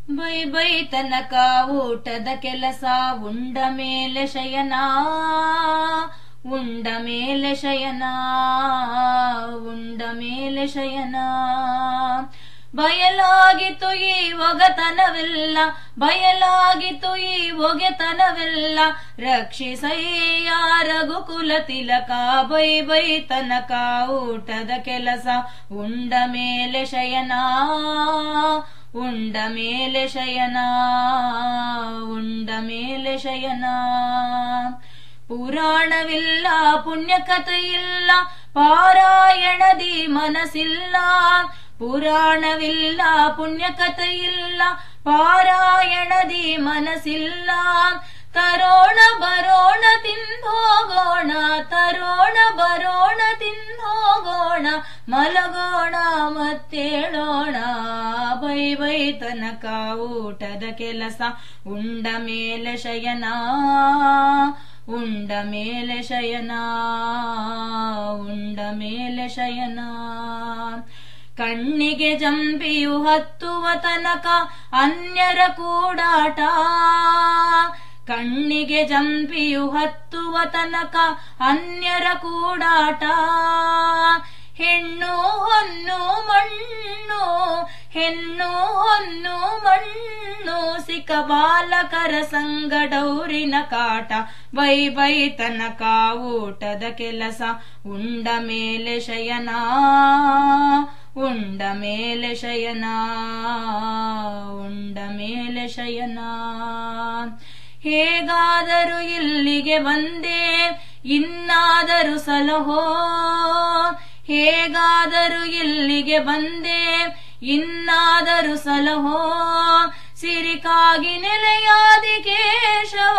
Bye bye ತನಕ ಊಟದ ಕೆಲಸ, ಉಂಡ ಮೇಲೆ ಶಯನ, ಉಂಡ ಮೇಲೆ ಶಯನ, ಉಂಡ ಮೇಲೆ ಶಯನ. ಬಯಲಾಗಿತು ಈ ಒಗತನವೆಲ್ಲ, ಬಯಲಾಗಿತು ಈ ಒಗೆತನವೆಲ್ಲ, ರಕ್ಷಿಸಯ್ಯ ರಘುಕುಲ ತಿಲಕ. ಬೈ ಬೈ ತನಕ ಊಟದ ಕೆಲಸ, ಉಂಡ ಮೇಲೆ ಶಯನ, ಉಂಡ ಮೇಲೆ ಶಯನ, ಉಂಡ ಮೇಲೆ ಶಯನ. ಪುರಾಣವಿಲ್ಲ ಪುಣ್ಯಕಥೆಯಿಲ್ಲ, ಪಾರಾಯಣದಿ ಮನಸ್ಸಿಲ್ಲ. ಪುರಾಣವಿಲ್ಲ ಪುಣ್ಯಕಥೆಯಿಲ್ಲ, ಪಾರಾಯಣದಿ ಮನಸ್ಸಿಲ್ಲ. ತರೋಣ ಬರೋಣ ತಿಂದೋಗೋಣ, ತರೋಣ ಬರೋಣ ತಿಂದೋಗೋಣ, ಮಲಗೋಣ ಮತ್ತೇಳೋಣ. ಬೈ ಬೈ ತನಕ ಊಟದ ಕೆಲಸ, ಉಂಡ ಮೇಲೆ ಶಯನ, ಉಂಡ ಮೇಲೆ ಶಯನ, ಉಂಡ ಮೇಲೆ ಶಯನ. ಕಣ್ಣಿಗೆ ಜಂಬಿಯು ಹತ್ತುವ ತನಕ ಅನ್ಯರ ಕೂಡಾಟ, ಕಣ್ಣಿಗೆ ಜಂಬಿಯು ಹತ್ತುವ ತನಕ ಅನ್ಯರ ಕೂಡಾಟ. ಹೆಣ್ಣು ಹೊನ್ನು ಮಣ್ಣು, ಹೆಣ್ಣು ಹೊನ್ನು ಮಣ್ಣು, ಸಿಕ್ಕ ಬಾಲಕರ ಸಂಗಡೌರಿನ ಕಾಟ. ಬೈ ಬೈ ತನಕ ಊಟದ ಕೆಲಸ, ಉಂಡ ಮೇಲೆ ಶಯನ, ಉಂಡ ಮೇಲೆ ಶಯನ, ಉಂಡ ಮೇಲೆ ಶಯನ. ಹೇಗಾದರೂ ಇಲ್ಲಿಗೆ ಬಂದೆ, ಇನ್ನಾದರೂ ಸಲಹೋ, ಹೇಗಾದರೂ ಇಲ್ಲಿಗೆ ಬಂದೆ, ಇನ್ನಾದರೂ ಸಲಹೋ. ಸಿರಿಕಾಗಿ ನೆಲೆಯಾದಿ ಕೇಶವ,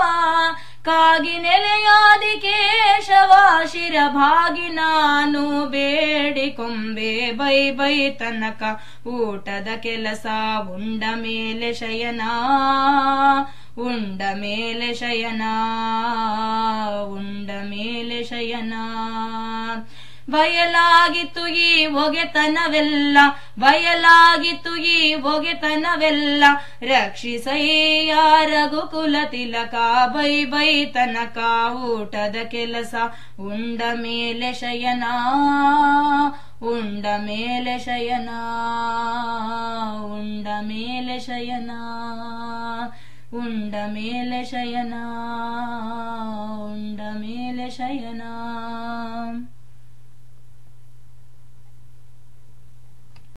ಕಾಗಿ ನೆಲೆಯಾದಿ ಕೇಶವ, ಶಿರಭಾಗಿ ನಾನು ಬೇಡಿಕೊಂಬೆ. ಬೈ ಬೈ ತನಕ ಊಟದ ಕೆಲಸ, ಉಂಡ ಮೇಲೆ ಶಯನ, ಉಂಡ ಮೇಲೆ ಶಯನ, ಉಂಡ ಮೇಲೆ ಶಯನ. ಬಯಲಾಗಿತು ಈ ಒಗೆತನವೆಲ್ಲ, ಬಯಲಾಗಿತು ಈ ಒಗೆತನವೆಲ್ಲ, ರಕ್ಷಿಸಯ್ಯ ರಘುಕುಲ ತಿಲಕ. ಬೈ ಬೈ ತನಕ ಊಟದ ಕೆಲಸ, ಉಂಡ ಮೇಲೆ ಶಯನ, ಉಂಡ ಮೇಲೆ ಶಯನ, ಉಂಡ ಮೇಲೆ ಶಯನ, ಉಂಡ ಮೇಲೆ ಶಯನ.